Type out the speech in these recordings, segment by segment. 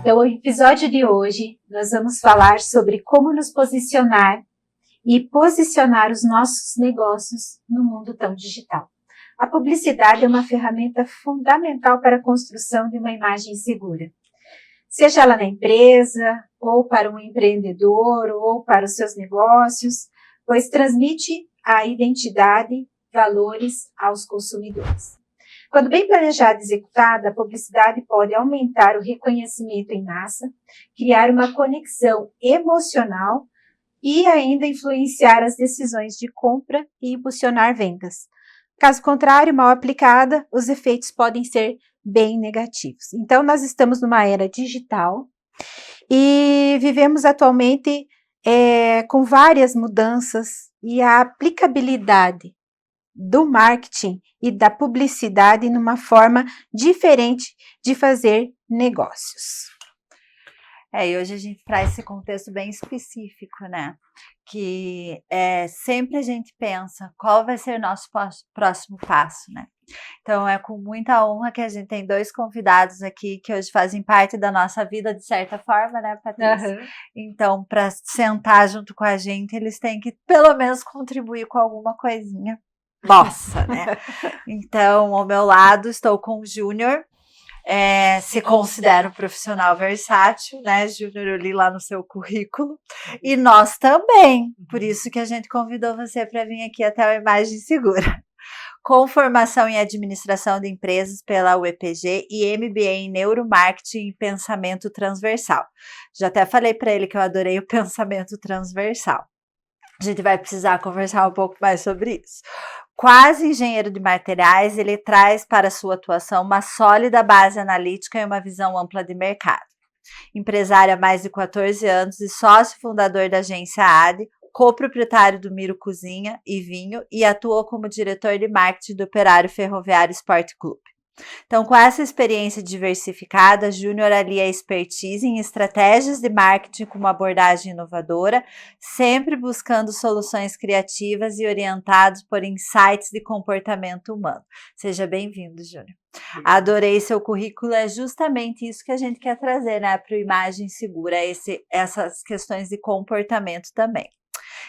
Então, no episódio de hoje, nós vamos falar sobre como nos posicionar e posicionar os nossos negócios no mundo tão digital. A publicidade é uma ferramenta fundamental para a construção de uma imagem segura. Seja ela na empresa, ou para um empreendedor, ou para os seus negócios, pois transmite a identidade, valores aos consumidores. Quando bem planejada e executada, a publicidade pode aumentar o reconhecimento em massa, criar uma conexão emocional e ainda influenciar as decisões de compra e impulsionar vendas. Caso contrário, mal aplicada, os efeitos podem ser bem negativos. Então, nós estamos numa era digital e vivemos atualmente com várias mudanças e a aplicabilidade do marketing e da publicidade numa forma diferente de fazer negócios. E hoje a gente traz esse contexto bem específico, né? Que sempre a gente pensa qual vai ser o nosso próximo passo, né? Então é com muita honra que a gente tem 2 convidados aqui que hoje fazem parte da nossa vida de certa forma, né, Patrícia? Uhum. Então, para sentar junto com a gente, eles têm que pelo menos contribuir com alguma coisinha nossa, né? Então, ao meu lado estou com o Júnior. Se considera um profissional versátil, né, Júnior? Eu li lá no seu currículo. E nós também. Por isso que a gente convidou você para vir aqui até a Imagem Segura. Com formação em administração de empresas pela UEPG e MBA em neuromarketing e pensamento transversal. Já até falei para ele que eu adorei o pensamento transversal. A gente vai precisar conversar um pouco mais sobre isso. Quase engenheiro de materiais, ele traz para sua atuação uma sólida base analítica e uma visão ampla de mercado. Empresário há mais de 14 anos e sócio fundador da agência AD, coproprietário do Miro Cozinha e Vinho e atuou como diretor de marketing do Operário Ferroviário Esporte Clube. Então, com essa experiência diversificada, Júnior alia a expertise em estratégias de marketing com uma abordagem inovadora, sempre buscando soluções criativas e orientados por insights de comportamento humano. Seja bem-vindo, Júnior. Adorei seu currículo, é justamente isso que a gente quer trazer, né, para o Imagem Segura, essas questões de comportamento também.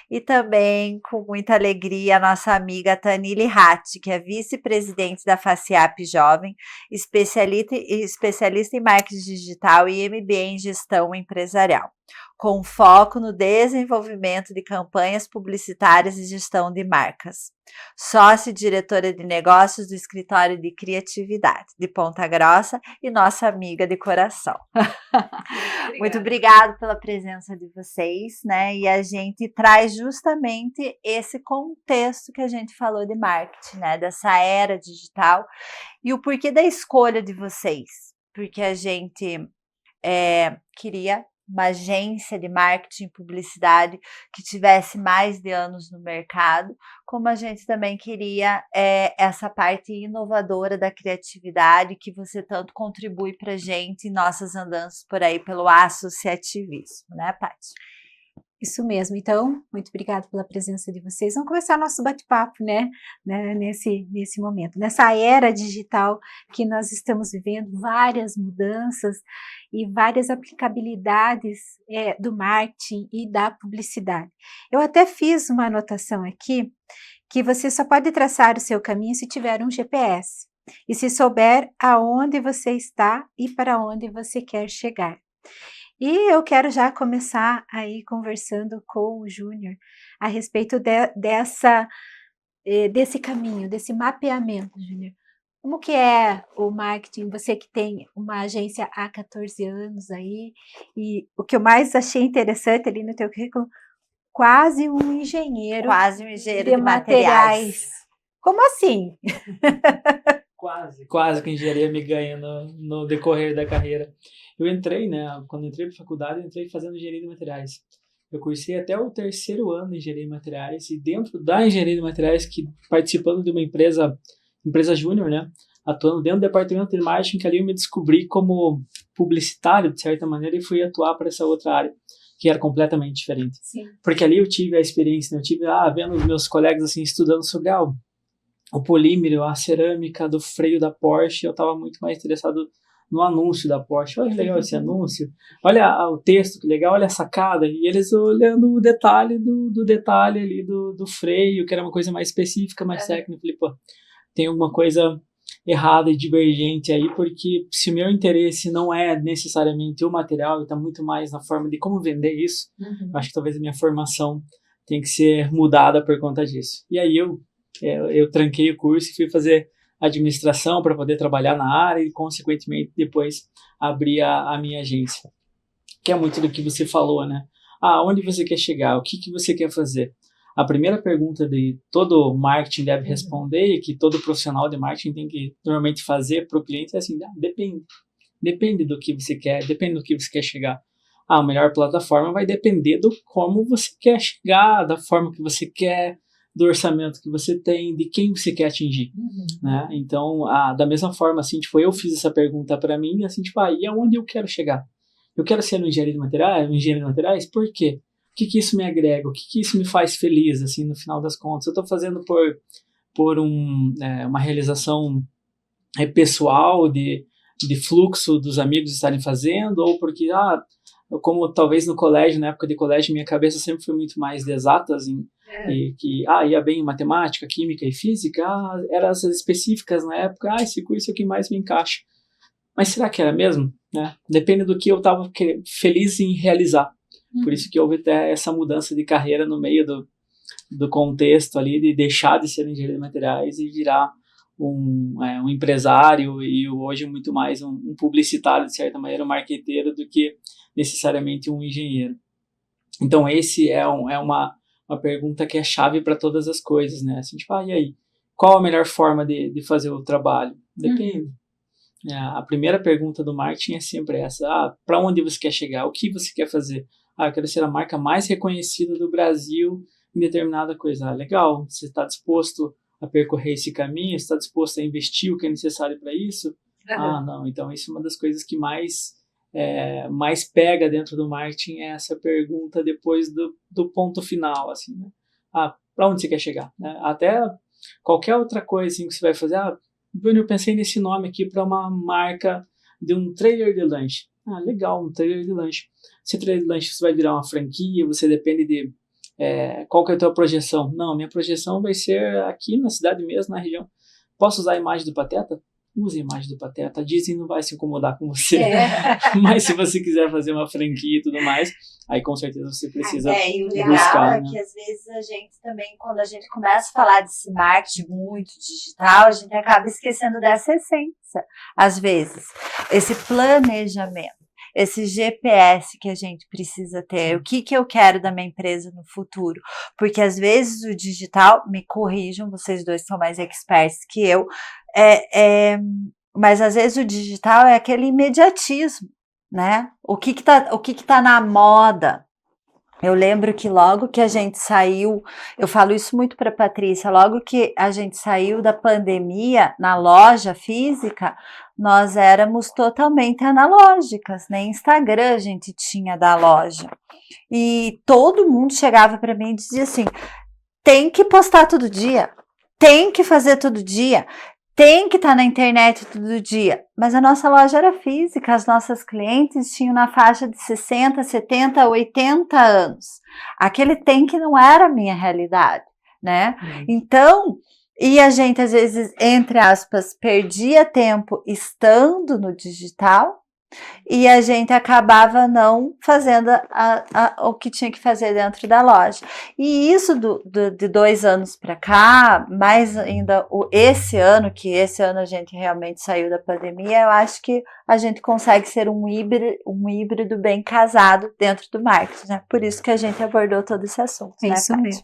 E também, com muita alegria, a nossa amiga Tanili Ratti, que é vice-presidente da FACIAP Jovem, especialista em marketing digital e MBA em gestão empresarial, com foco no desenvolvimento de campanhas publicitárias e gestão de marcas. Sócia e diretora de negócios do Escritório de Criatividade de Ponta Grossa e nossa amiga de coração. Muito obrigada pela presença de vocês, né? E a gente traz justamente esse contexto que a gente falou de marketing, né? Dessa era digital e o porquê da escolha de vocês. Porque a gente queria uma agência de marketing e publicidade que tivesse mais de anos no mercado, como a gente também queria essa parte inovadora da criatividade que você tanto contribui para a gente em nossas andanças por aí pelo associativismo, né, Paty? Isso mesmo. Então, muito obrigada pela presença de vocês. Vamos começar nosso bate-papo, né, nesse momento. Nessa era digital que nós estamos vivendo, várias mudanças e várias aplicabilidades do marketing e da publicidade. Eu até fiz uma anotação aqui, que você só pode traçar o seu caminho se tiver um GPS e se souber aonde você está e para onde você quer chegar. E eu quero já começar aí conversando com o Júnior a respeito desse caminho, desse mapeamento, Júnior. Como que é o marketing? Você que tem uma agência há 14 anos aí, e o que eu mais achei interessante ali no teu currículo, quase um engenheiro de materiais. Como assim? Quase que a engenharia me ganha no decorrer da carreira. Eu entrei, né, quando entrei para a faculdade, eu entrei fazendo engenharia de materiais. Eu cursei até o 3º ano de engenharia de materiais e dentro da engenharia de materiais, participando de uma empresa júnior, né, atuando dentro do departamento de marketing, que ali eu me descobri como publicitário, de certa maneira, e fui atuar para essa outra área, que era completamente diferente. Sim. Porque ali eu tive a experiência, né, eu tive vendo os meus colegas assim, estudando sobre o polímero, a cerâmica do freio da Porsche, eu estava muito mais interessado no anúncio da Porsche. Olha que legal esse anúncio, olha o texto, que legal, olha a sacada. E eles olhando o detalhe do detalhe ali do freio, que era uma coisa mais específica, mais técnica. Eu falei, pô, tem alguma coisa errada e divergente aí, porque se o meu interesse não é necessariamente o material, e está muito mais na forma de como vender isso, acho que talvez a minha formação tem que ser mudada por conta disso. E aí eu tranquei o curso e fui fazer administração para poder trabalhar na área e, consequentemente, depois abrir a minha agência. Que é muito do que você falou, né? Onde você quer chegar? O que você quer fazer? A primeira pergunta de todo marketing deve responder, e que todo profissional de marketing tem que normalmente fazer para o cliente é assim, depende. Depende do que você quer, depende do que você quer chegar. A melhor plataforma vai depender do como você quer chegar, da forma que você quer, do orçamento que você tem, de quem você quer atingir, né? Então, da mesma forma, assim, tipo, eu fiz essa pergunta para mim, assim, tipo, e aonde eu quero chegar? Eu quero ser um engenheiro de materiais, por quê? O que isso me agrega? O que isso me faz feliz, assim, no final das contas? Eu estou fazendo por uma realização pessoal, de fluxo dos amigos estarem fazendo, ou porque, como talvez no colégio, na época de colégio, minha cabeça sempre foi muito mais de exatas, e que ia bem em matemática, química e física, eram essas específicas na época, esse curso é o que mais me encaixa. Mas será que era mesmo? Né? Depende do que eu estava feliz em realizar. Por isso que houve até essa mudança de carreira no meio do contexto ali, de deixar de ser engenheiro de materiais e virar um empresário, e hoje muito mais um publicitário, de certa maneira, um marqueteiro, do que necessariamente um engenheiro. Então, esse é uma pergunta que é chave para todas as coisas, né? Assim, tipo, e aí? Qual a melhor forma de fazer o trabalho? Depende. A primeira pergunta do marketing é sempre essa. Para onde você quer chegar? O que você quer fazer? Eu quero ser a marca mais reconhecida do Brasil em determinada coisa. Legal, você está disposto a percorrer esse caminho? Você está disposto a investir o que é necessário para isso? Não. Então, isso é uma das coisas que mais pega dentro do marketing, é essa pergunta depois do ponto final, assim, né? Para onde você quer chegar? Né? Até qualquer outra coisa assim, que você vai fazer. Bruno, eu pensei nesse nome aqui para uma marca de um trailer de lanche. Legal, um trailer de lanche. Esse trailer de lanche você vai virar uma franquia, você depende de qual que é a tua projeção. Não, minha projeção vai ser aqui na cidade mesmo, na região. Posso usar a imagem do Pateta? Use a imagem do Pateta. A Disney não vai se incomodar com você. Mas se você quiser fazer uma franquia e tudo mais, aí com certeza você precisa e o legal buscar. É que às vezes a gente também, quando a gente começa a falar desse marketing muito digital, a gente acaba esquecendo dessa essência. Às vezes, esse planejamento, esse GPS que a gente precisa ter, o que eu quero da minha empresa no futuro, porque às vezes o digital, me corrijam, vocês dois são mais experts que eu, mas às vezes o digital é aquele imediatismo, né? O que tá na moda. Eu lembro que logo que a gente saiu, eu falo isso muito para a Patrícia, logo que a gente saiu da pandemia na loja física, nós éramos totalmente analógicas, nem Instagram a gente tinha da loja. E todo mundo chegava para mim e dizia assim, tem que postar todo dia, tem que fazer todo dia, tem que estar na internet todo dia. Mas a nossa loja era física, as nossas clientes tinham na faixa de 60, 70, 80 anos. Aquele tem que não era a minha realidade, né? Então, e a gente às vezes, entre aspas, perdia tempo estando no digital, e a gente acabava não fazendo o que tinha que fazer dentro da loja. E isso de 2 anos para cá, mais ainda esse ano a gente realmente saiu da pandemia, eu acho que a gente consegue ser um híbrido bem casado dentro do marketing, né? Por isso que a gente abordou todo esse assunto. É, né, isso Paty? mesmo.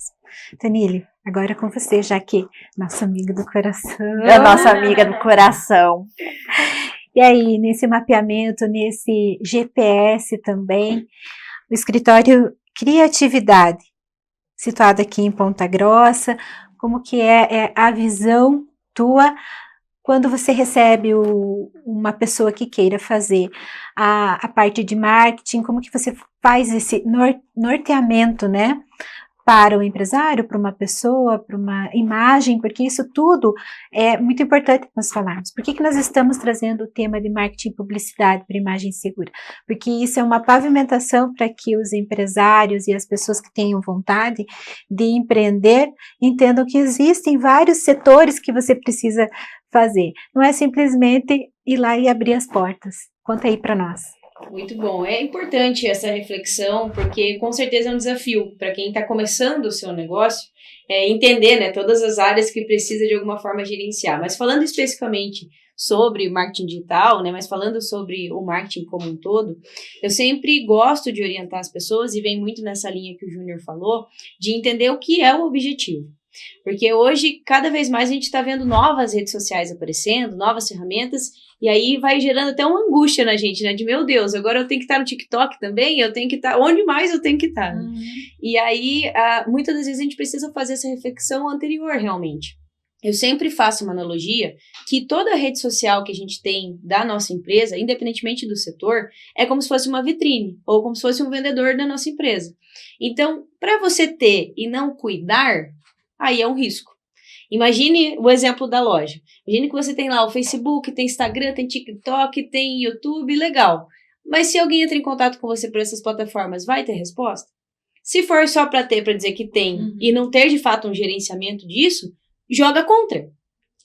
Tanile, agora com você, já que nossa amiga do coração. É a nossa amiga do coração. E aí, nesse mapeamento, nesse GPS também, o escritório Criatividade, situado aqui em Ponta Grossa, como que é a visão tua quando você recebe uma pessoa que queira fazer a parte de marketing, como que você faz esse norteamento, né? para o empresário, para uma pessoa, para uma imagem, porque isso tudo é muito importante nós falarmos. Por que nós estamos trazendo o tema de marketing e publicidade para imagem segura? Porque isso é uma pavimentação para que os empresários e as pessoas que tenham vontade de empreender entendam que existem vários setores que você precisa fazer. Não é simplesmente ir lá e abrir as portas. Conta aí para nós. Muito bom. É importante essa reflexão, porque com certeza é um desafio para quem está começando o seu negócio, entender, né, todas as áreas que precisa de alguma forma gerenciar. Mas falando especificamente sobre marketing digital, né, mas falando sobre o marketing como um todo, eu sempre gosto de orientar as pessoas, e vem muito nessa linha que o Júnior falou, de entender o que é o objetivo. Porque hoje, cada vez mais, a gente está vendo novas redes sociais aparecendo, novas ferramentas, e aí vai gerando até uma angústia na gente, né? De, meu Deus, agora eu tenho que estar no TikTok também, eu tenho que estar... Onde mais eu tenho que estar? Uhum. E aí, muitas das vezes, a gente precisa fazer essa reflexão anterior, realmente. Eu sempre faço uma analogia que toda rede social que a gente tem da nossa empresa, independentemente do setor, é como se fosse uma vitrine, ou como se fosse um vendedor da nossa empresa. Então, para você ter e não cuidar, aí é um risco. Imagine o exemplo da loja. Imagine que você tem lá o Facebook, tem Instagram, tem TikTok, tem YouTube, legal. Mas se alguém entra em contato com você por essas plataformas, vai ter resposta? Se for só para dizer que tem e não ter de fato um gerenciamento disso, joga contra.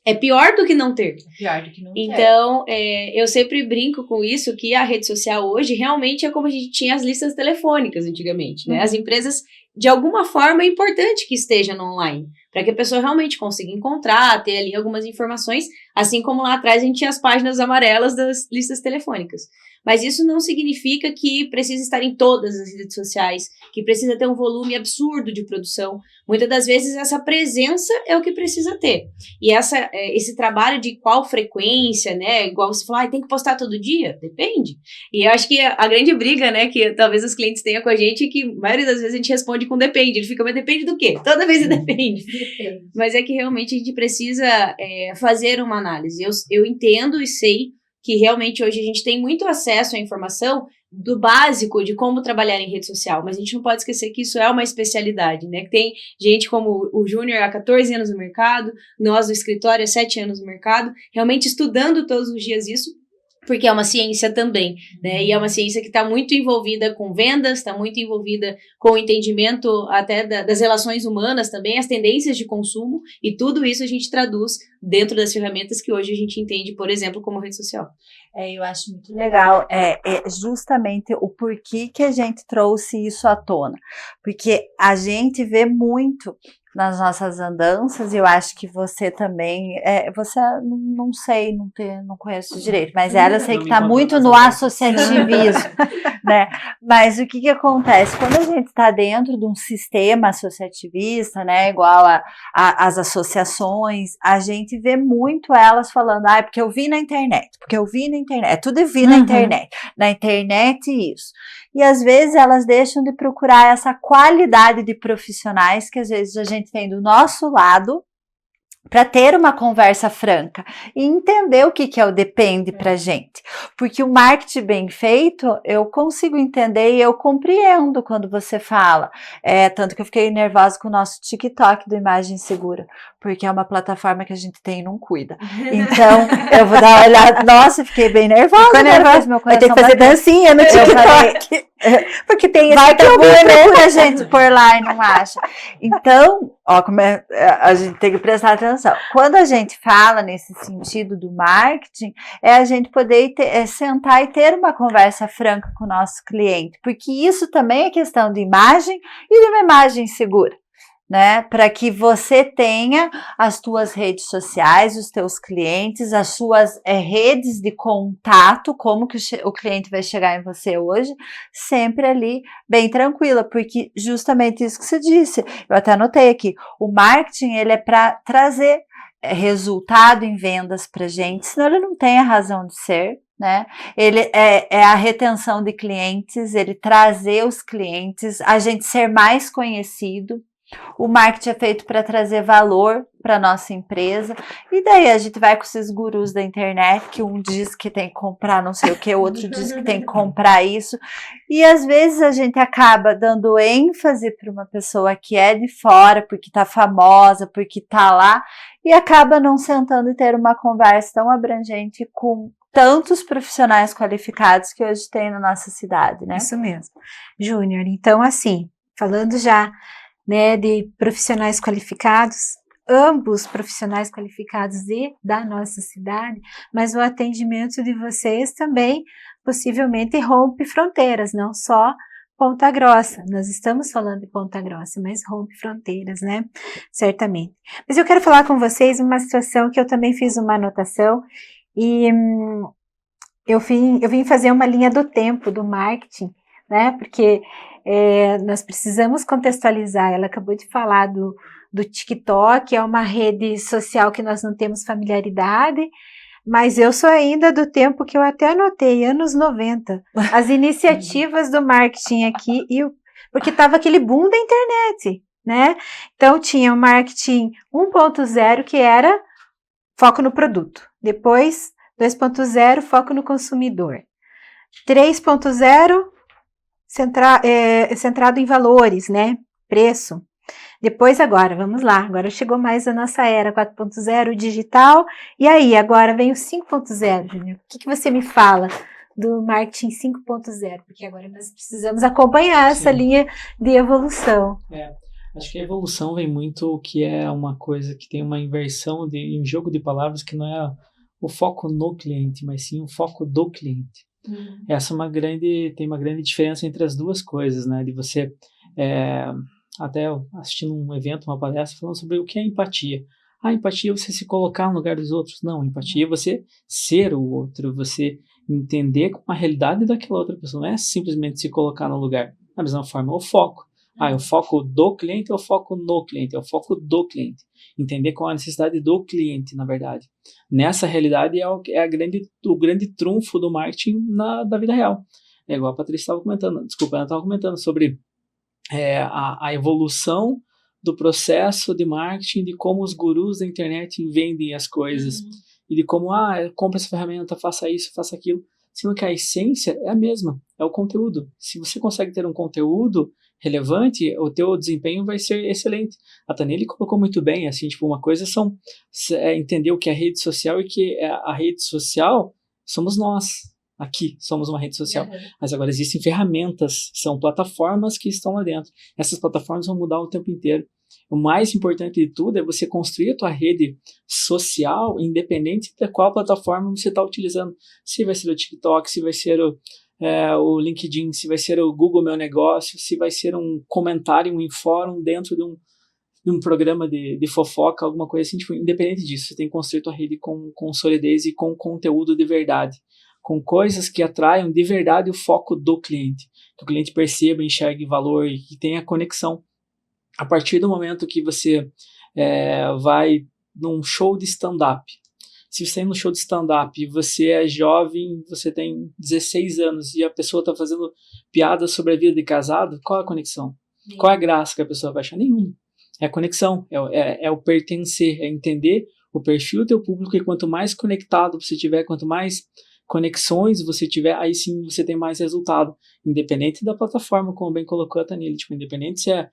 É pior do que não ter. Pior do que não ter. Então, eu sempre brinco com isso, que a rede social hoje realmente é como a gente tinha as listas telefônicas antigamente, né? As empresas, de alguma forma, é importante que esteja no online, para que a pessoa realmente consiga encontrar, ter ali algumas informações, assim como lá atrás a gente tinha as páginas amarelas das listas telefônicas. Mas isso não significa que precisa estar em todas as redes sociais, que precisa ter um volume absurdo de produção. Muitas das vezes essa presença é o que precisa ter. E esse trabalho de qual frequência, né? Igual você falou, tem que postar todo dia? Depende. E eu acho que a grande briga, né, que talvez os clientes tenham com a gente, é que a maioria das vezes a gente responde com depende. Ele fica, mas depende do quê? Toda vez depende. Mas é que realmente a gente precisa fazer uma análise. Eu entendo e sei que realmente hoje a gente tem muito acesso à informação do básico de como trabalhar em rede social, mas a gente não pode esquecer que isso é uma especialidade, né? Que tem gente como o Júnior há 14 anos no mercado, nós do escritório há 7 anos no mercado, realmente estudando todos os dias isso, porque é uma ciência também, né? E é uma ciência que está muito envolvida com vendas, está muito envolvida com o entendimento até das relações humanas também, as tendências de consumo, e tudo isso a gente traduz dentro das ferramentas que hoje a gente entende, por exemplo, como rede social. Eu acho muito legal, justamente o porquê que a gente trouxe isso à tona, porque a gente vê muito nas nossas andanças, e eu acho que você também, você não sei, não conheço direito, mas ela eu sei que está muito no associativismo, né? Mas o que acontece? Quando a gente está dentro de um sistema associativista, né, igual as associações, a gente vê muito elas falando, porque eu vi na internet, tudo eu vi na internet isso. E às vezes elas deixam de procurar essa qualidade de profissionais que às vezes a gente tem do nosso lado para ter uma conversa franca e entender o que é o depende pra gente. Porque o marketing bem feito, eu consigo entender e eu compreendo quando você fala. Tanto que eu fiquei nervosa com o nosso TikTok do Imagem Segura, porque é uma plataforma que a gente tem e não cuida. Então, eu vou dar uma olhada. Nossa, fiquei bem nervosa. Vai ter que fazer dancinha no TikTok. Porque tem esse tabu, né, pra gente pôr lá e não acha. Então, como a gente tem que prestar atenção. Quando a gente fala nesse sentido do marketing, a gente poder sentar e ter uma conversa franca com o nosso cliente, porque isso também é questão de imagem e de uma imagem segura, né? Para que você tenha as tuas redes sociais, os teus clientes, as suas redes de contato, como que o cliente vai chegar em você hoje, sempre ali bem tranquila, porque justamente isso que você disse, eu até anotei aqui, o marketing ele é para trazer resultado em vendas para gente, senão ele não tem a razão de ser, né? Ele é a retenção de clientes, ele trazer os clientes, a gente ser mais conhecido. O marketing é feito para trazer valor para a nossa empresa. E daí a gente vai com esses gurus da internet, que um diz que tem que comprar não sei o que, o outro diz que tem que comprar isso. E às vezes a gente acaba dando ênfase para uma pessoa que é de fora, porque está famosa, porque está lá, e acaba não sentando e ter uma conversa tão abrangente com tantos profissionais qualificados que hoje tem na nossa cidade, né? Isso mesmo. Júnior, então assim, falando já, né, de profissionais qualificados, ambos profissionais qualificados da nossa cidade, mas o atendimento de vocês também possivelmente rompe fronteiras, não só Ponta Grossa. Nós estamos falando de Ponta Grossa, mas rompe fronteiras, né? Certamente. Mas eu quero falar com vocês uma situação que eu também fiz uma anotação e eu vim fazer uma linha do tempo do marketing, né? Porque nós precisamos contextualizar. Ela acabou de falar do TikTok, é uma rede social que nós não temos familiaridade, mas eu sou ainda do tempo que eu até anotei, anos 90, as iniciativas do marketing aqui, porque estava aquele boom da internet, né? Então tinha o marketing 1.0, que era foco no produto, depois 2.0, foco no consumidor, 3.0, centrado em valores, né? Preço. Depois agora, vamos lá, agora chegou mais a nossa era 4.0, digital, e aí, agora vem o 5.0, Júnior. O que você me fala do marketing 5.0? Porque agora nós precisamos acompanhar essa linha de evolução. Acho que a evolução vem muito, que é uma coisa que tem uma inversão em jogo de palavras, que não é o foco no cliente, mas sim o foco do cliente. Essa tem uma grande diferença entre as duas coisas, né? De você, até assistindo um evento, uma palestra, falando sobre o que é empatia. Empatia é você se colocar no lugar dos outros. Não, empatia é você ser o outro, você entender a realidade daquela outra pessoa. Não é simplesmente se colocar no lugar. Da mesma forma, o foco. É o foco do cliente ou o foco no cliente? É o foco do cliente. Entender qual é a necessidade do cliente, na verdade. Nessa realidade é o grande trunfo do marketing da vida real. É igual a Patrícia estava comentando, ela estava comentando sobre a evolução do processo de marketing, de como os gurus da internet vendem as coisas, e de como, compra essa ferramenta, faça isso, faça aquilo, sendo que a essência é a mesma, é o conteúdo. Se você consegue ter um conteúdo relevante, o teu desempenho vai ser excelente. A Taneli colocou muito bem, assim, tipo, uma coisa entender o que é rede social, e que a rede social somos nós. Aqui somos uma rede social, mas agora existem ferramentas, são plataformas que estão lá dentro. Essas plataformas vão mudar o tempo inteiro. O mais importante de tudo é você construir a tua rede social, independente de qual plataforma você está utilizando. Se vai ser o TikTok, se vai ser o LinkedIn, se vai ser o Google Meu Negócio, se vai ser um comentário, um fórum dentro de um programa de fofoca, alguma coisa assim. Tipo, independente disso, você tem que construir a tua rede com solidez e com conteúdo de verdade, com coisas que atraiam de verdade o foco do cliente, que o cliente perceba, enxergue valor e que tenha conexão. A partir do momento que você vai num show de stand-up, se você está no show de stand-up e você é jovem, você tem 16 anos e a pessoa está fazendo piada sobre a vida de casado, qual é a conexão? Qual é a graça que a pessoa vai achar? Nenhuma. É a conexão, é o pertencer, é entender o perfil do teu público, e quanto mais conectado você tiver, quanto mais conexões você tiver, aí sim você tem mais resultado, independente da plataforma, como bem colocou a Taneli, tipo, independente se é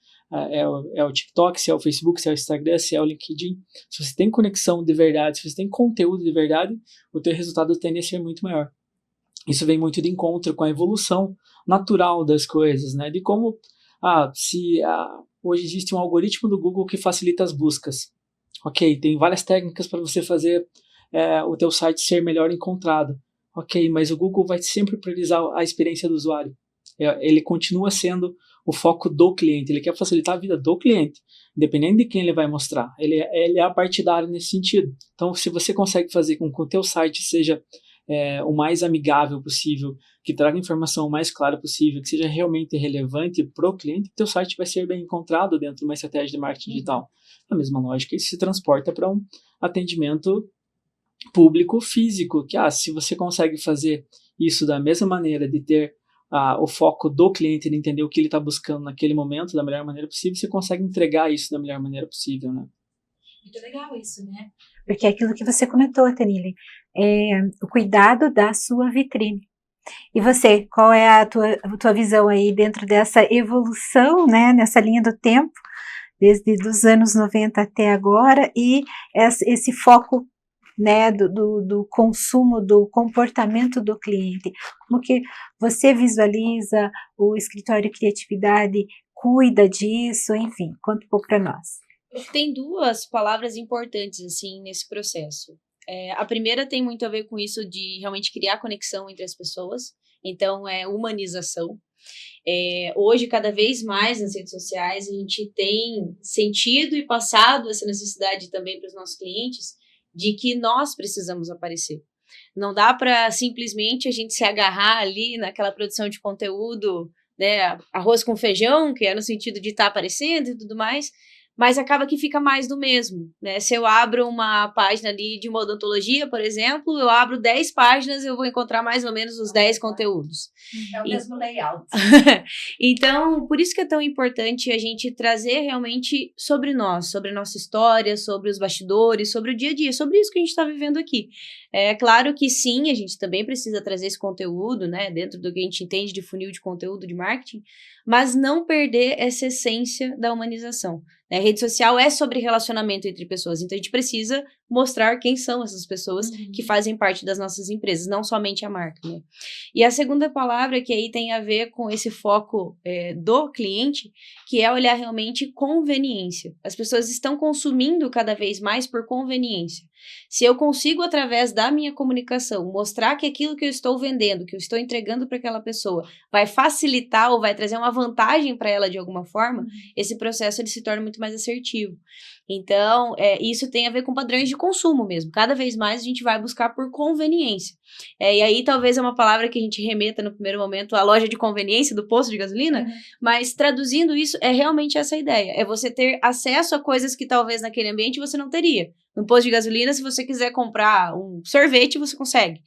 o TikTok, se é o Facebook, se é o Instagram, se é o LinkedIn. Se você tem conexão de verdade, se você tem conteúdo de verdade, o teu resultado tende a ser muito maior. Isso vem muito de encontro com a evolução natural das coisas, né? De como, hoje existe um algoritmo do Google que facilita as buscas. Ok, tem várias técnicas para você fazer o teu site ser melhor encontrado. Ok, mas o Google vai sempre priorizar a experiência do usuário. Ele continua sendo o foco do cliente. Ele quer facilitar a vida do cliente, independente de quem ele vai mostrar. Ele é apartidário nesse sentido. Então, se você consegue fazer com que o teu site seja o mais amigável possível, que traga informação o mais clara possível, que seja realmente relevante para o cliente, teu site vai ser bem encontrado dentro de uma estratégia de marketing digital. A mesma lógica, isso se transporta para um atendimento público físico, que se você consegue fazer isso da mesma maneira, de ter o foco do cliente, ele entender o que ele está buscando naquele momento da melhor maneira possível, você consegue entregar isso da melhor maneira possível, né? Muito legal isso, né? Porque é aquilo que você comentou, Tanile, o cuidado da sua vitrine. E você, qual é a tua visão aí dentro dessa evolução, né, nessa linha do tempo, desde os anos 90 até agora, e esse foco, né, do consumo, do comportamento do cliente? Como que você visualiza, o Escritório Criatividade cuida disso, enfim, conta um pouco para nós. Tem duas palavras importantes, assim, nesse processo. A primeira tem muito a ver com isso de realmente criar conexão entre as pessoas, então é humanização. Hoje, cada vez mais nas redes sociais, a gente tem sentido e passado essa necessidade também para os nossos clientes de que nós precisamos aparecer. Não dá para simplesmente a gente se agarrar ali naquela produção de conteúdo, né, arroz com feijão, que é no sentido de estar aparecendo e tudo mais, mas acaba que fica mais do mesmo, né? Se eu abro uma página ali de uma odontologia, por exemplo, eu abro 10 páginas, eu vou encontrar mais ou menos os 10 conteúdos. É o mesmo layout. Então, por isso que é tão importante a gente trazer realmente sobre nós, sobre a nossa história, sobre os bastidores, sobre o dia a dia, sobre isso que a gente está vivendo aqui. É claro que sim, a gente também precisa trazer esse conteúdo, né, dentro do que a gente entende de funil de conteúdo de marketing, mas não perder essa essência da humanização. A rede social é sobre relacionamento entre pessoas, então a gente precisa mostrar quem são essas pessoas que fazem parte das nossas empresas, não somente a marca, né? E a segunda palavra que aí tem a ver com esse foco do cliente, que é olhar realmente conveniência. As pessoas estão consumindo cada vez mais por conveniência. Se eu consigo, através da minha comunicação, mostrar que aquilo que eu estou vendendo, que eu estou entregando para aquela pessoa, vai facilitar ou vai trazer uma vantagem para ela de alguma forma, esse processo ele se torna muito mais assertivo. Então, isso tem a ver com padrões de consumo mesmo. Cada vez mais a gente vai buscar por conveniência. E aí talvez é uma palavra que a gente remeta no primeiro momento à loja de conveniência do posto de gasolina, mas traduzindo isso, é realmente essa ideia. É você ter acesso a coisas que talvez naquele ambiente você não teria. No posto de gasolina, se você quiser comprar um sorvete, você consegue.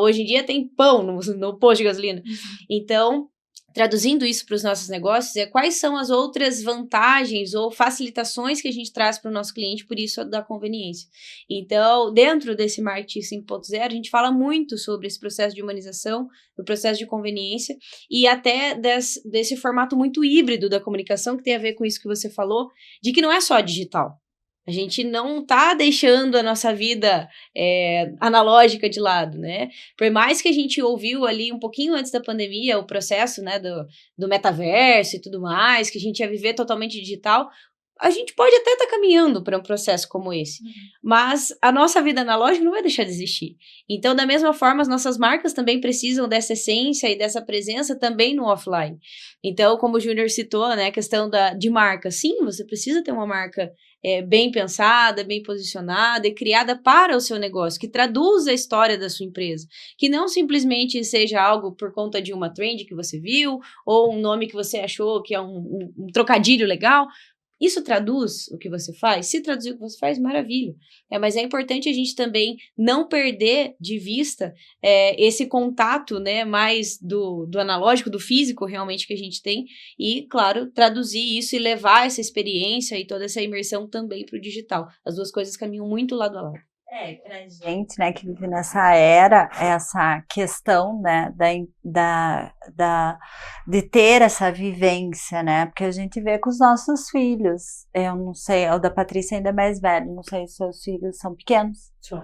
Hoje em dia tem pão no posto de gasolina. Então, traduzindo isso para os nossos negócios, quais são as outras vantagens ou facilitações que a gente traz para o nosso cliente, por isso da conveniência. Então, dentro desse marketing 5.0, a gente fala muito sobre esse processo de humanização, do processo de conveniência, e até desse formato muito híbrido da comunicação, que tem a ver com isso que você falou, de que não é só digital. A gente não está deixando a nossa vida analógica de lado, né? Por mais que a gente ouviu ali um pouquinho antes da pandemia o processo, né, do metaverso e tudo mais, que a gente ia viver totalmente digital, a gente pode até estar caminhando para um processo como esse, mas a nossa vida analógica não vai deixar de existir. Então, da mesma forma, as nossas marcas também precisam dessa essência e dessa presença também no offline. Então, como o Júnior citou, né, a questão de marca. Sim, você precisa ter uma marca bem pensada, bem posicionada e criada para o seu negócio, que traduza a história da sua empresa, que não simplesmente seja algo por conta de uma trend que você viu, ou um nome que você achou que é um trocadilho legal. Isso traduz o que você faz? Se traduzir o que você faz, maravilha. Mas é importante a gente também não perder de vista esse contato, né, mais do analógico, do físico realmente que a gente tem, e, claro, traduzir isso e levar essa experiência e toda essa imersão também para o digital. As duas coisas caminham muito lado a lado. Pra gente, né, que vive nessa era, essa questão, né, de ter essa vivência, né, porque a gente vê com os nossos filhos, eu não sei, o da Patrícia ainda é mais velho, não sei se seus filhos são pequenos. Só.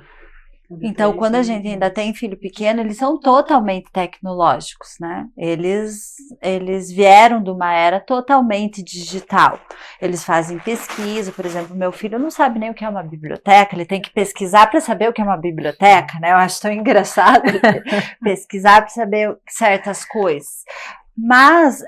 Então, quando a gente ainda tem filho pequeno, eles são totalmente tecnológicos, né? Eles vieram de uma era totalmente digital. Eles fazem pesquisa, por exemplo, meu filho não sabe nem o que é uma biblioteca, ele tem que pesquisar para saber o que é uma biblioteca, né? Eu acho tão engraçado pesquisar para saber certas coisas. Mas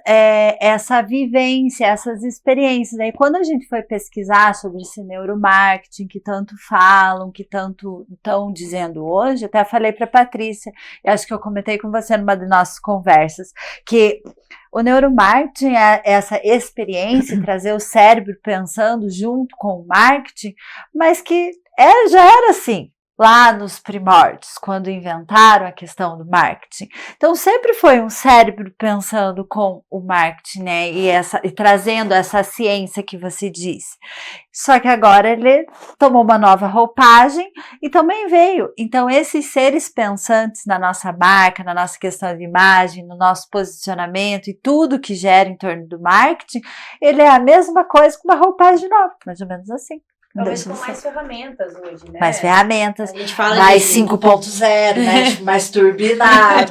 essa vivência, essas experiências, aí quando a gente foi pesquisar sobre esse neuromarketing que tanto falam, que tanto estão dizendo hoje, até falei para a Patrícia, e acho que eu comentei com você numa de nossas conversas, que o neuromarketing é essa experiência, trazer o cérebro pensando junto com o marketing, mas que já era assim. lá nos primórdios, quando inventaram a questão do marketing. Então, sempre foi um cérebro pensando com o marketing, né? E trazendo essa ciência que você disse. Só que agora ele tomou uma nova roupagem e também veio. Então, esses seres pensantes na nossa marca, na nossa questão de imagem, no nosso posicionamento e tudo que gera em torno do marketing, ele é a mesma coisa com uma roupagem nova, mais ou menos assim. Talvez com mais ferramentas hoje, né? Mais ferramentas, A gente fala mais de 5.0, né? Mais turbinado.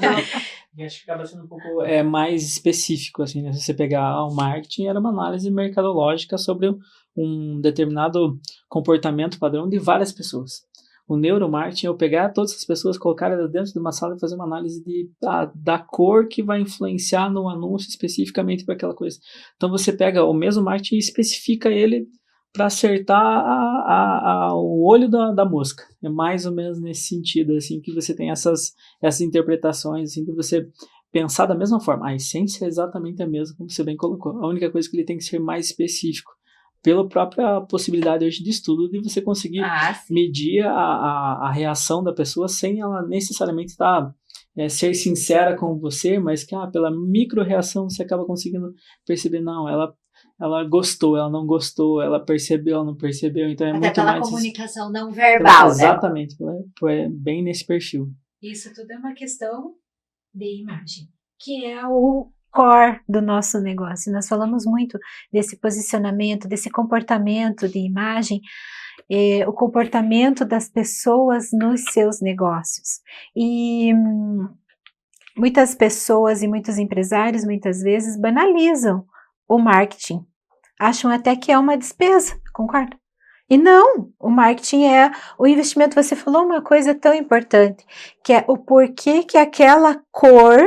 E acho que acaba sendo um pouco mais específico, assim, né? Se você pegar o marketing, era uma análise mercadológica sobre um determinado comportamento padrão de várias pessoas. O neuromarketing é eu pegar todas as pessoas, colocar elas dentro de uma sala e fazer uma análise da cor que vai influenciar no anúncio especificamente para aquela coisa. Então você pega o mesmo marketing e especifica ele para acertar o olho da mosca. É mais ou menos nesse sentido, assim, que você tem essas interpretações, assim, que você pensar da mesma forma. A essência é exatamente a mesma, como você bem colocou. A única coisa que ele tem que ser mais específico, pela própria possibilidade hoje de estudo, de você conseguir medir a reação da pessoa sem ela necessariamente ser sincera com você, mas que pela micro-reação você acaba conseguindo perceber, não, ela gostou, ela não gostou, ela percebeu, ela não percebeu, então é Até muito pela mais... comunicação não verbal, né? Exatamente, bem nesse perfil. Isso tudo é uma questão de imagem, que é o core do nosso negócio. Nós falamos muito desse posicionamento, desse comportamento de imagem, o comportamento das pessoas nos seus negócios. E muitas pessoas e muitos empresários, muitas vezes, banalizam o marketing. Acham até que é uma despesa, concorda? E não, o marketing é o investimento. Você falou uma coisa tão importante, que é o porquê que aquela cor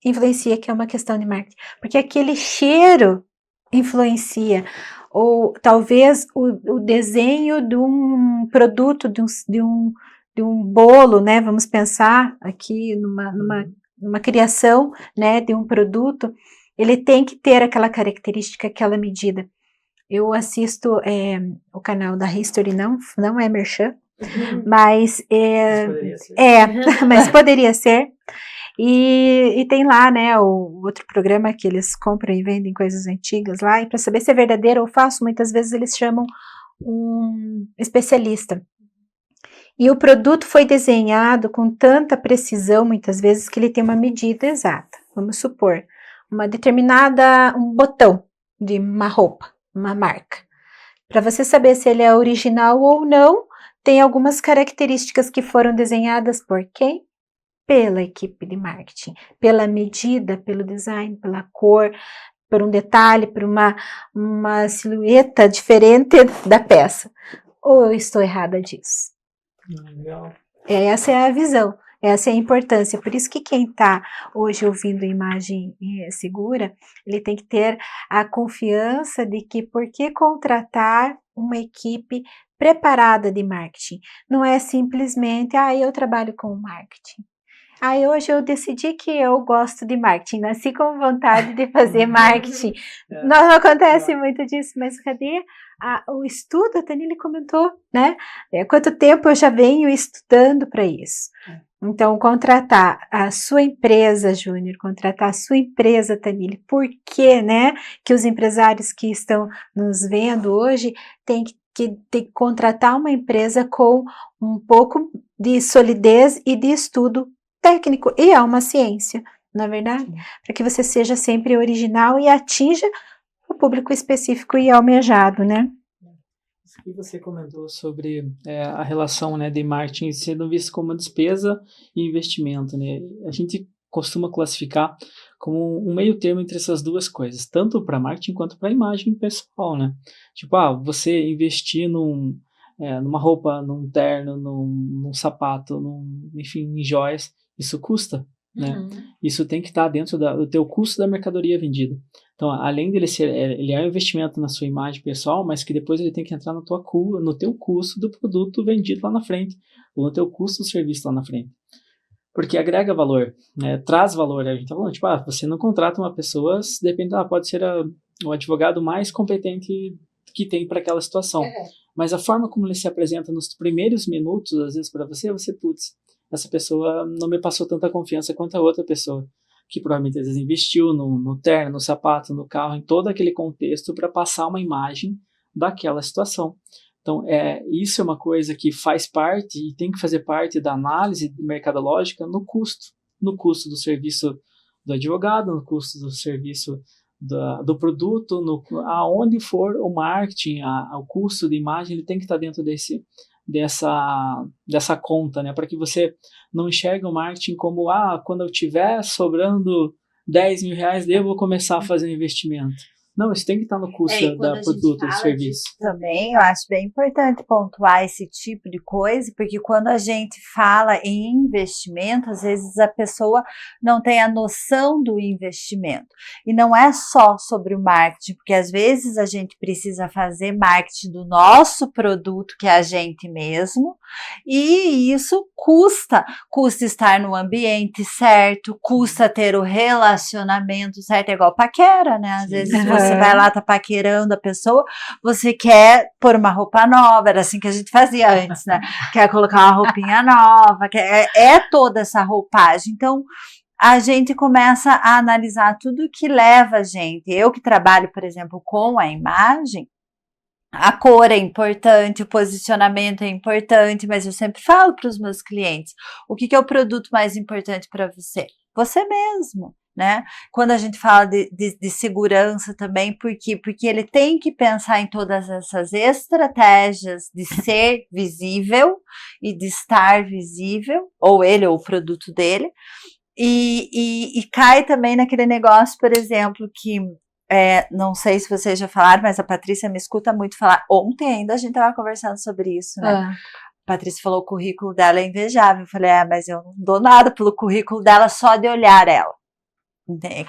influencia, que é uma questão de marketing. Porque aquele cheiro influencia. Ou talvez o desenho de um produto, de um bolo, né? Vamos pensar aqui numa criação, né, de um produto. Ele tem que ter aquela característica, aquela medida. Eu assisto o canal da History, não é merchan, mas mas poderia ser. E tem lá, né, o outro programa que eles compram e vendem coisas antigas lá, e para saber se é verdadeiro ou falso, muitas vezes eles chamam um especialista. E o produto foi desenhado com tanta precisão, muitas vezes, que ele tem uma medida exata. Vamos supor, um botão de uma roupa, uma marca. Para você saber se ele é original ou não, tem algumas características que foram desenhadas por quem? Pela equipe de marketing, pela medida, pelo design, pela cor, por um detalhe, por uma silhueta diferente da peça. Ou eu estou errada disso? Legal. Essa é a visão. Essa é a importância. Por isso que quem está hoje ouvindo imagem segura, ele tem que ter a confiança de que por que contratar uma equipe preparada de marketing? Não é simplesmente, eu trabalho com marketing. Hoje eu decidi que eu gosto de marketing, nasci com vontade de fazer marketing. Não acontece muito disso, mas cadê o estudo? A Tanile comentou, né? Quanto tempo eu já venho estudando para isso? Então, contratar a sua empresa, Júnior, contratar a sua empresa, Tanile, por que, né, que os empresários que estão nos vendo hoje têm que contratar uma empresa com um pouco de solidez e de estudo técnico, e é uma ciência, na verdade, para que você seja sempre original e atinja o público específico e almejado, né? Isso que você comentou sobre a relação, né, de marketing sendo visto como despesa e investimento, né? A gente costuma classificar como um meio termo entre essas duas coisas, tanto para marketing quanto para imagem pessoal, né? Tipo, você investir numa roupa, num terno, num sapato, enfim, em joias, isso custa, né? Isso tem que estar dentro do teu custo da mercadoria vendida. Então, além dele ele é um investimento na sua imagem pessoal, mas que depois ele tem que entrar no teu custo do produto vendido lá na frente, ou no teu custo do serviço lá na frente. Porque agrega valor, né? Traz valor. A gente tá falando, tipo, você não contrata uma pessoa, depende, pode ser o advogado mais competente que tem para aquela situação. Mas a forma como ele se apresenta nos primeiros minutos, às vezes para você, putz, essa pessoa não me passou tanta confiança quanto a outra pessoa, que provavelmente às vezes investiu no terno, no sapato, no carro, em todo aquele contexto para passar uma imagem daquela situação. Então, isso é uma coisa que faz parte e tem que fazer parte da análise mercadológica no custo do serviço do advogado, no custo do serviço do produto, aonde for o marketing, o custo de imagem, ele tem que estar dentro dessa conta, né? Para que você não enxergue o marketing como, quando eu tiver sobrando 10 mil reais, eu vou começar a fazer um investimento. Não, isso tem que estar no custo do produto, do serviço. Também, eu acho bem importante pontuar esse tipo de coisa, porque quando a gente fala em investimento, às vezes a pessoa não tem a noção do investimento. E não é só sobre o marketing, porque às vezes a gente precisa fazer marketing do nosso produto, que é a gente mesmo, e isso custa estar no ambiente certo, custa ter o relacionamento certo, é igual paquera, né? Às vezes você vai lá, tá paquerando a pessoa, você quer pôr uma roupa nova, era assim que a gente fazia antes, né? Quer colocar uma roupinha nova, é toda essa roupagem. Então, a gente começa a analisar tudo que leva a gente. Eu que trabalho, por exemplo, com a imagem, a cor é importante, o posicionamento é importante, mas eu sempre falo para os meus clientes, o que é o produto mais importante para você? Você mesmo, né? Quando a gente fala de segurança também, por quê? Porque ele tem que pensar em todas essas estratégias de ser visível e de estar visível, ou ele ou o produto dele, e cai também naquele negócio, por exemplo, que não sei se vocês já falaram, mas a Patrícia me escuta muito falar. Ontem ainda a gente estava conversando sobre isso, né? A Patrícia falou que o currículo dela é invejável. Eu falei, mas eu não dou nada pelo currículo dela só de olhar ela,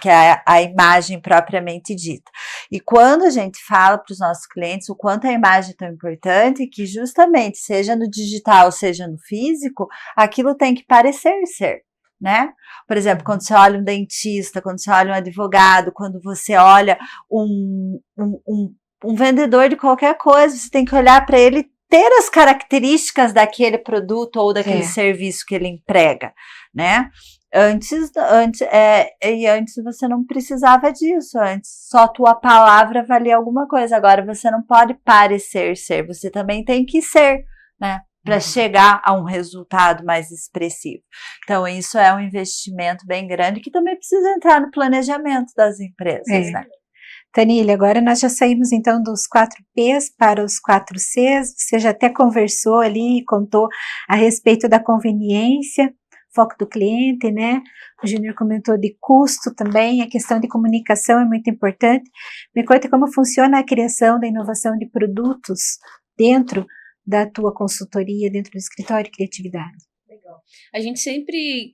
que é a imagem propriamente dita. E quando a gente fala para os nossos clientes o quanto a imagem é tão importante, que justamente, seja no digital, seja no físico, aquilo tem que parecer ser, né? Por exemplo, quando você olha um dentista, quando você olha um advogado, quando você olha um vendedor de qualquer coisa, você tem que olhar para ele ter as características daquele produto ou daquele serviço que ele emprega, né? Antes você não precisava disso, antes só a tua palavra valia alguma coisa, agora você não pode parecer ser, você também tem que ser, né? Para chegar a um resultado mais expressivo. Então, isso é um investimento bem grande que também precisa entrar no planejamento das empresas, né? Tanile, agora nós já saímos então dos 4 P's para os 4 C's, você já até conversou ali e contou a respeito da conveniência, foco do cliente, né? O Júnior comentou de custo também, a questão de comunicação é muito importante. Me conta como funciona a criação da inovação de produtos dentro da tua consultoria, dentro do escritório de criatividade. Legal. A gente sempre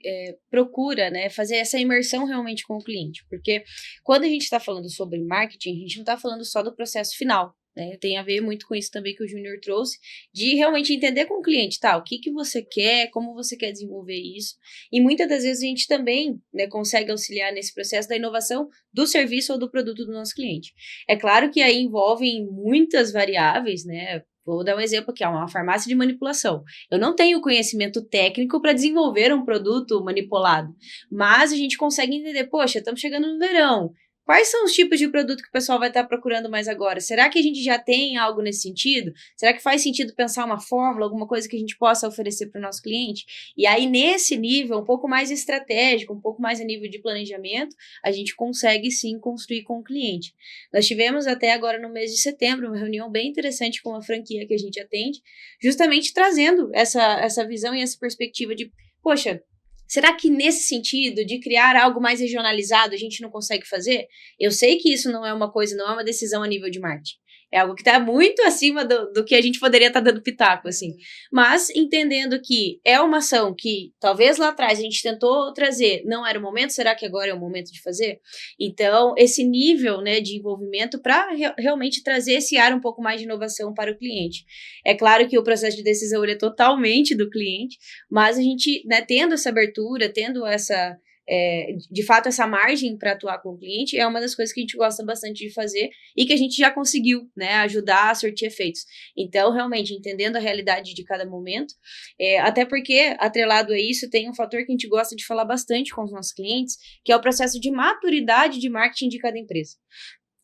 procura, né, fazer essa imersão realmente com o cliente, porque quando a gente está falando sobre marketing, a gente não está falando só do processo final, né? Tem a ver muito com isso também que o Júnior trouxe, de realmente entender com o cliente, o que você quer, como você quer desenvolver isso, e muitas das vezes a gente também, né, consegue auxiliar nesse processo da inovação do serviço ou do produto do nosso cliente. É claro que aí envolvem muitas variáveis, né? Vou dar um exemplo aqui, uma farmácia de manipulação. Eu não tenho conhecimento técnico para desenvolver um produto manipulado, mas a gente consegue entender, poxa, estamos chegando no verão, quais são os tipos de produto que o pessoal vai estar procurando mais agora? Será que a gente já tem algo nesse sentido? Será que faz sentido pensar uma fórmula, alguma coisa que a gente possa oferecer para o nosso cliente? E aí, nesse nível, um pouco mais estratégico, um pouco mais a nível de planejamento, a gente consegue sim construir com o cliente. Nós tivemos até agora no mês de setembro uma reunião bem interessante com a franquia que a gente atende, justamente trazendo essa visão e essa perspectiva de, poxa, será que nesse sentido de criar algo mais regionalizado a gente não consegue fazer? Eu sei que isso não é uma coisa, não é uma decisão a nível de marketing. É algo que está muito acima do que a gente poderia estar dando pitaco, assim. Mas entendendo que é uma ação que talvez lá atrás a gente tentou trazer, não era o momento, será que agora é o momento de fazer? Então, esse nível, né, de envolvimento para realmente trazer esse ar um pouco mais de inovação para o cliente. É claro que o processo de decisão ele é totalmente do cliente, mas a gente, né, tendo essa abertura, tendo essa de fato, essa margem para atuar com o cliente é uma das coisas que a gente gosta bastante de fazer e que a gente já conseguiu, né, ajudar a sortir efeitos. Então, realmente, entendendo a realidade de cada momento, até porque, atrelado a isso, tem um fator que a gente gosta de falar bastante com os nossos clientes, que é o processo de maturidade de marketing de cada empresa.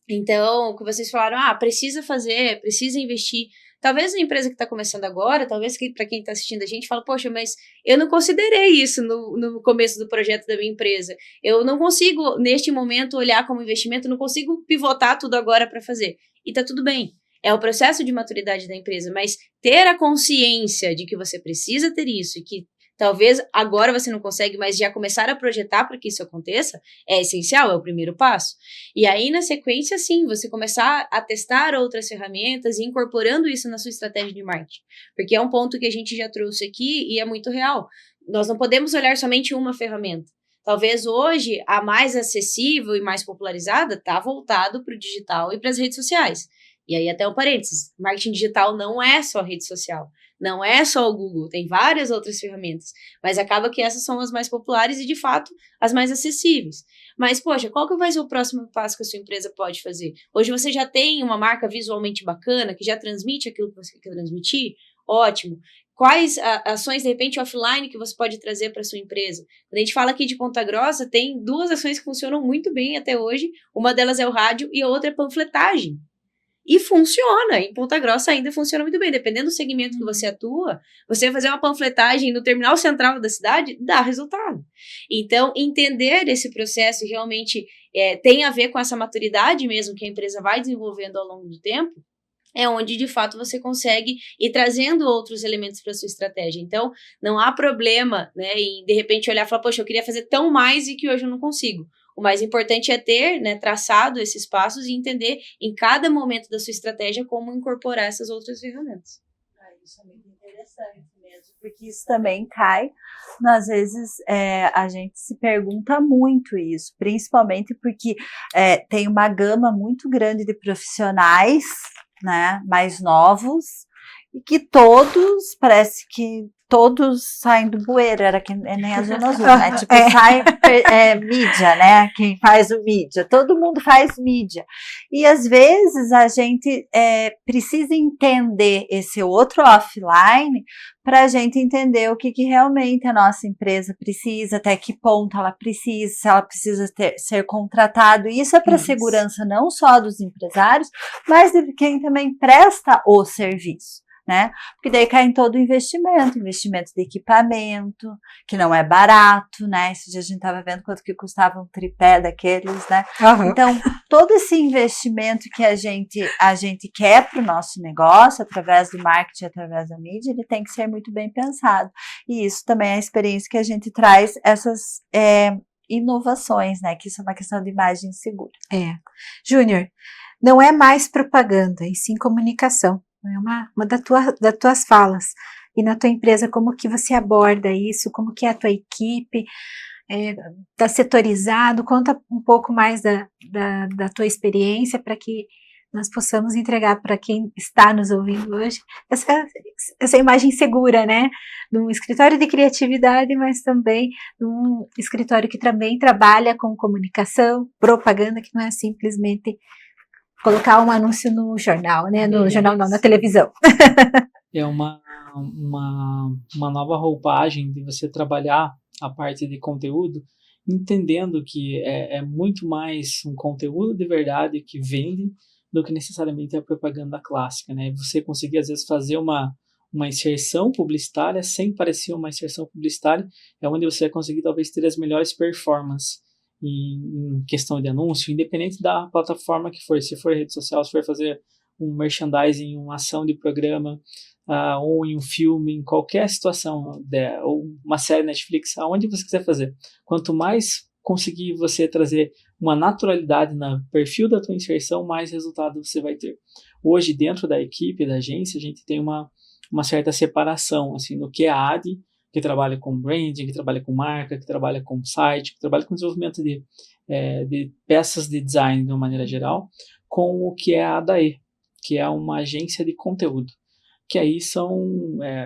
Então, o que vocês falaram, precisa fazer, precisa investir. Talvez a empresa que está começando agora, talvez para quem está assistindo a gente, fala, poxa, mas eu não considerei isso no começo do projeto da minha empresa. Eu não consigo, neste momento, olhar como investimento, não consigo pivotar tudo agora para fazer. E tá tudo bem. É o processo de maturidade da empresa, mas ter a consciência de que você precisa ter isso e que talvez agora você não consegue, mas já começar a projetar para que isso aconteça, é essencial, é o primeiro passo. E aí, na sequência, sim, você começar a testar outras ferramentas e incorporando isso na sua estratégia de marketing. Porque é um ponto que a gente já trouxe aqui e é muito real. Nós não podemos olhar somente uma ferramenta. Talvez hoje a mais acessível e mais popularizada está voltado para o digital e para as redes sociais. E aí até um parênteses, marketing digital não é só rede social. Não é só o Google, tem várias outras ferramentas, mas acaba que essas são as mais populares e, de fato, as mais acessíveis. Mas, poxa, qual que vai ser o próximo passo que a sua empresa pode fazer? Hoje você já tem uma marca visualmente bacana, que já transmite aquilo que você quer transmitir? Ótimo. Quais ações, de repente, offline que você pode trazer para a sua empresa? Quando a gente fala aqui de Ponta Grossa, tem 2 ações que funcionam muito bem até hoje. Uma delas é o rádio e a outra é panfletagem. E funciona, em Ponta Grossa ainda funciona muito bem, dependendo do segmento que você atua, você fazer uma panfletagem no terminal central da cidade, dá resultado. Então, entender esse processo realmente tem a ver com essa maturidade mesmo que a empresa vai desenvolvendo ao longo do tempo, é onde, de fato, você consegue ir trazendo outros elementos para a sua estratégia. Então, não há problema, né, em, de repente, olhar e falar, poxa, eu queria fazer tão mais e que hoje eu não consigo. O mais importante é ter, né, traçado esses passos e entender em cada momento da sua estratégia como incorporar essas outras ferramentas. Isso é muito interessante mesmo, porque isso também cai, às vezes a gente se pergunta muito isso, principalmente porque tem uma gama muito grande de profissionais, né, mais novos, e que parece que todos saem do bueiro, era que nem a Zona Azul, né? Tipo, sai mídia, né? Quem faz o mídia, todo mundo faz mídia. E às vezes a gente precisa entender esse outro offline para a gente entender o que realmente a nossa empresa precisa, até que ponto ela precisa, se ela precisa ser contratado. E isso é para a segurança não só dos empresários, mas de quem também presta o serviço. Né? Porque daí cai em todo o investimento de equipamento, que não é barato, né? Esse dia a gente estava vendo quanto que custava um tripé daqueles, né? Uhum. Então, todo esse investimento que a gente quer para o nosso negócio, através do marketing, através da mídia, ele tem que ser muito bem pensado. E isso também é a experiência que a gente traz, essas inovações, né? Que isso é uma questão de imagem segura. Júnior, não é mais propaganda, e sim comunicação. É uma das tuas falas. E na tua empresa, como que você aborda isso? Como que é a tua equipe? Está setorizado? Conta um pouco mais da tua experiência para que nós possamos entregar para quem está nos ouvindo hoje essa imagem segura, né? De um escritório de criatividade, mas também de um escritório que também trabalha com comunicação, propaganda, que não é simplesmente colocar um anúncio no jornal, né? No jornal não, na televisão. É uma nova roupagem de você trabalhar a parte de conteúdo, entendendo que é muito mais um conteúdo de verdade que vende do que necessariamente a propaganda clássica, né? Você conseguir, às vezes, fazer uma inserção publicitária sem parecer uma inserção publicitária, é onde você vai conseguir, talvez, ter as melhores performances em questão de anúncio, independente da plataforma que for, se for rede social, se for fazer um merchandising, uma ação de programa, ou em um filme, em qualquer situação, ou uma série Netflix, aonde você quiser fazer. Quanto mais conseguir você trazer uma naturalidade no perfil da tua inserção, mais resultado você vai ter. Hoje, dentro da equipe, da agência, a gente tem uma certa separação, assim, no que é a AD, que trabalha com branding, que trabalha com marca, que trabalha com site, que trabalha com desenvolvimento de peças de design de uma maneira geral, com o que é a ADAE, que é uma agência de conteúdo. que aí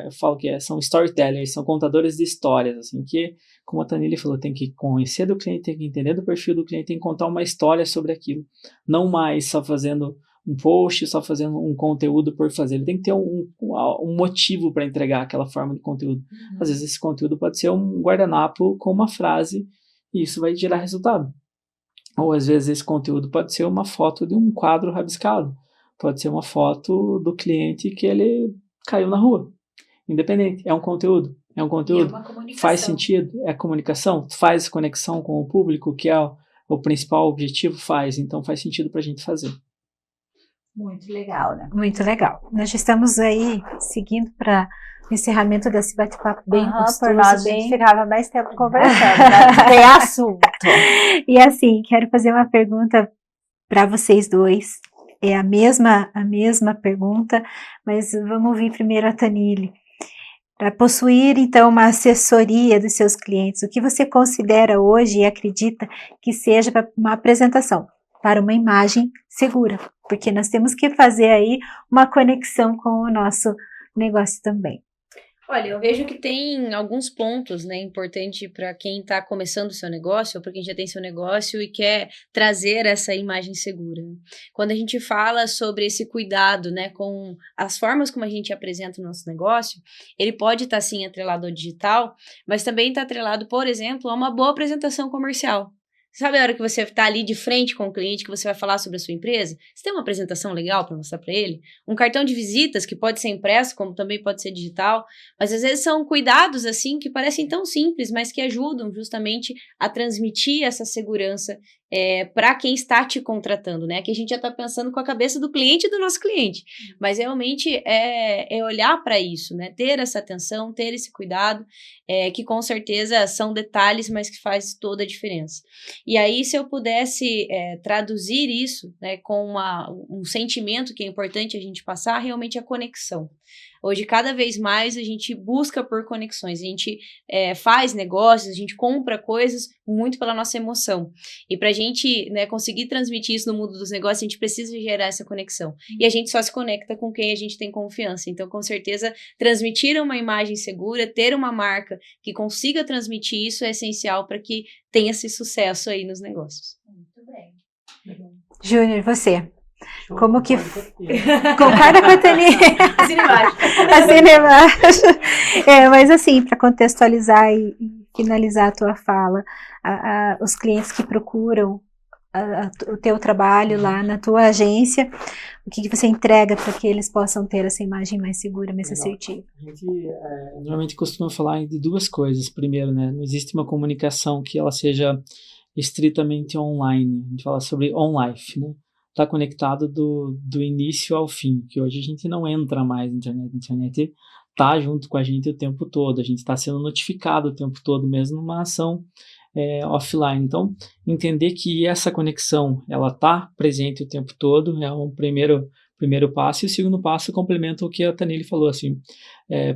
eu falo que são storytellers, são contadores de histórias, assim, que, como a Tanili falou, tem que conhecer do cliente, tem que entender do perfil do cliente, tem que contar uma história sobre aquilo, não mais só fazendo um post, só fazendo um conteúdo por fazer, ele tem que ter um motivo para entregar aquela forma de conteúdo. Às vezes esse conteúdo pode ser um guardanapo com uma frase, e isso vai gerar resultado. Ou às vezes esse conteúdo pode ser uma foto de um quadro rabiscado, pode ser uma foto do cliente que ele caiu na rua. Independente, é um conteúdo. É um conteúdo. Faz sentido? É comunicação? Faz conexão com o público, que é o principal objetivo? Faz. Então faz sentido para a gente fazer. Muito legal, né? Muito legal. Nós já estamos aí seguindo para o encerramento desse bate-papo bem gostoso. Por nós, bem... a gente ficava mais tempo conversando, né? Tem assunto. E assim, quero fazer uma pergunta para vocês dois. É a mesma pergunta, mas vamos ouvir primeiro a Tanili. Para possuir, então, uma assessoria dos seus clientes, o que você considera hoje e acredita que seja uma apresentação para uma imagem segura? Porque nós temos que fazer aí uma conexão com o nosso negócio também. Olha, eu vejo que tem alguns pontos, né, importantes para quem está começando o seu negócio ou para quem já tem seu negócio e quer trazer essa imagem segura. Quando a gente fala sobre esse cuidado, né, com as formas como a gente apresenta o nosso negócio, ele pode estar, sim, atrelado ao digital, mas também está atrelado, por exemplo, a uma boa apresentação comercial. Sabe a hora que você está ali de frente com o cliente, que você vai falar sobre a sua empresa? Você tem uma apresentação legal para mostrar para ele? Um cartão de visitas, que pode ser impresso, como também pode ser digital. Mas às vezes são cuidados assim que parecem tão simples, mas que ajudam justamente a transmitir essa segurança para quem está te contratando, né? Que a gente já está pensando com a cabeça do cliente e do nosso cliente. Mas realmente é olhar para isso, né? Ter essa atenção, ter esse cuidado, que com certeza são detalhes, mas que faz toda a diferença. E aí, se eu pudesse traduzir isso, né, com um sentimento que é importante a gente passar, realmente a conexão. Hoje, cada vez mais, a gente busca por conexões, a gente faz negócios, a gente compra coisas muito pela nossa emoção. E para a gente, né, conseguir transmitir isso no mundo dos negócios, a gente precisa gerar essa conexão. E a gente só se conecta com quem a gente tem confiança. Então, com certeza, transmitir uma imagem segura, ter uma marca que consiga transmitir isso é essencial para que tenha esse sucesso aí nos negócios. Muito bem. Júnior, você? Como que... Concorda com a Tanili? Assina embaixo. Mas assim, para contextualizar e finalizar a tua fala, os clientes que procuram o teu trabalho lá na tua agência, o que você entrega para que eles possam ter essa imagem mais segura, mais assertiva? A gente normalmente costuma falar de duas coisas. Primeiro, né, não existe uma comunicação que ela seja estritamente online. A gente fala sobre on-life, né? Tá conectado do início ao fim, que hoje a gente não entra mais na internet. A internet tá junto com a gente o tempo todo, a gente está sendo notificado o tempo todo, mesmo numa ação offline. Então, entender que essa conexão, ela tá presente o tempo todo, é um primeiro passo, e o segundo passo complementa o que a Tanili falou, assim,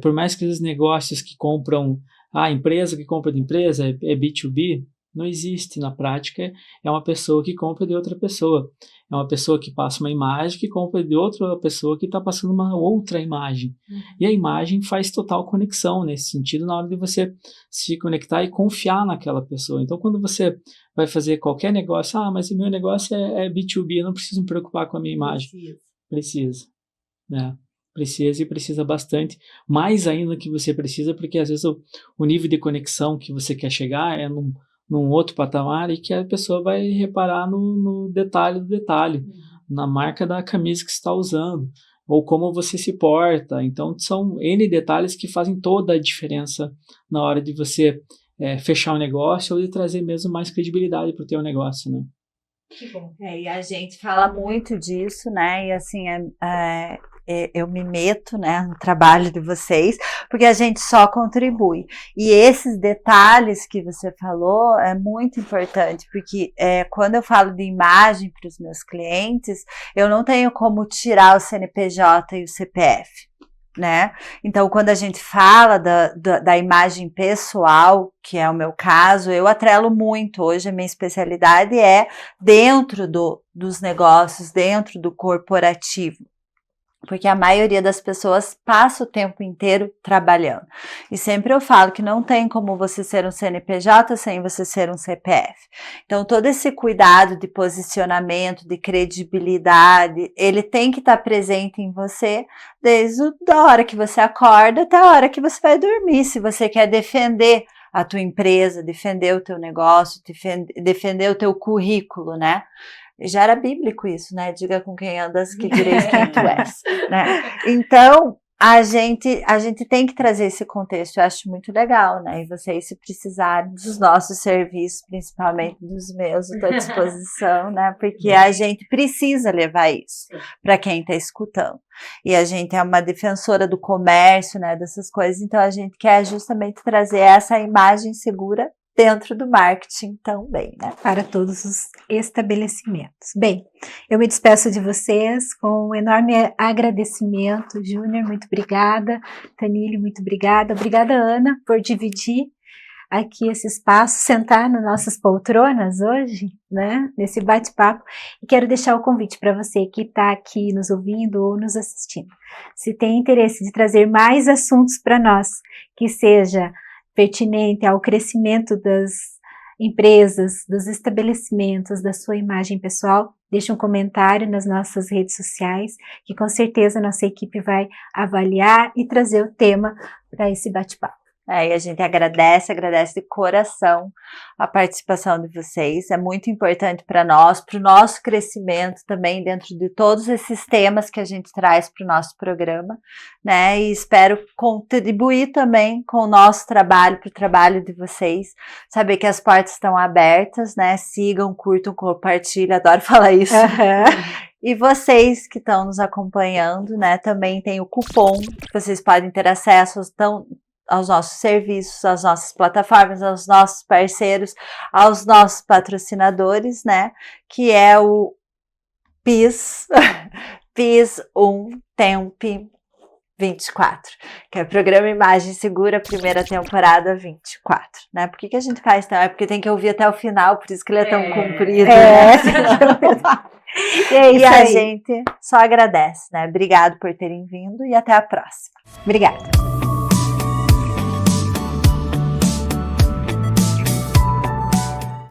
por mais que os negócios que compram, a empresa que compra de empresa é B2B, não existe na prática, é uma pessoa que compra de outra pessoa. É uma pessoa que passa uma imagem que compra de outra pessoa que está passando uma outra imagem. E a imagem faz total conexão nesse sentido na hora de você se conectar e confiar naquela pessoa. Então, quando você vai fazer qualquer negócio, mas o meu negócio é B2B, eu não preciso me preocupar com a minha imagem. Precisa. Né? Precisa e precisa bastante. Mais ainda que você precisa, porque às vezes o nível de conexão que você quer chegar é num outro patamar e que a pessoa vai reparar no detalhe do detalhe, na marca da camisa que você está usando, ou como você se porta. Então, são N detalhes que fazem toda a diferença na hora de você fechar um negócio ou de trazer mesmo mais credibilidade para o teu negócio, né? Que bom. E a gente fala muito disso, né? E assim, eu me meto, né, no trabalho de vocês, porque a gente só contribui. E esses detalhes que você falou é muito importante, porque quando eu falo de imagem para os meus clientes, eu não tenho como tirar o CNPJ e o CPF. Né? Então, quando a gente fala da imagem pessoal, que é o meu caso, eu atrelo muito. Hoje a minha especialidade é dentro dos negócios, dentro do corporativo. Porque a maioria das pessoas passa o tempo inteiro trabalhando. E sempre eu falo que não tem como você ser um CNPJ sem você ser um CPF. Então, todo esse cuidado de posicionamento, de credibilidade, ele tem que estar presente em você desde a hora que você acorda até a hora que você vai dormir. Se você quer defender a tua empresa, defender o teu negócio, defender o teu currículo, né? Já era bíblico isso, né? Diga com quem andas que direis quem tu és, né? Então, a gente tem que trazer esse contexto, eu acho muito legal, né? E vocês, se precisarem dos nossos serviços, principalmente dos meus, eu estou à disposição, né? Porque a gente precisa levar isso para quem está escutando. E a gente é uma defensora do comércio, né? Dessas coisas, então a gente quer justamente trazer essa imagem segura dentro do marketing também, né? Para todos os estabelecimentos. Bem, eu me despeço de vocês com um enorme agradecimento. Júnior, muito obrigada. Tanile, muito obrigada. Obrigada, Ana, por dividir aqui esse espaço, sentar nas nossas poltronas hoje, né? Nesse bate-papo. E quero deixar o convite para você que está aqui nos ouvindo ou nos assistindo. Se tem interesse de trazer mais assuntos para nós, que seja pertinente ao crescimento das empresas, dos estabelecimentos, da sua imagem pessoal, deixe um comentário nas nossas redes sociais, que com certeza a nossa equipe vai avaliar e trazer o tema para esse bate-papo. E a gente agradece de coração a participação de vocês, é muito importante para nós, para o nosso crescimento também dentro de todos esses temas que a gente traz para o nosso programa, né, e espero contribuir também com o nosso trabalho, para o trabalho de vocês, saber que as portas estão abertas, né, sigam, curtam, compartilhem, adoro falar isso. E vocês que estão nos acompanhando, né, também tem o cupom que vocês podem ter acesso aos nossos serviços, às nossas plataformas, aos nossos parceiros, aos nossos patrocinadores, né, que é o PIS 1 Temp 24, que é o Programa Imagem Segura, primeira temporada 24, né? Por que a gente faz então? É porque tem que ouvir até o final, por isso que ele é tão comprido, né? E a gente só agradece, né? Obrigado por terem vindo e até a próxima. Obrigada.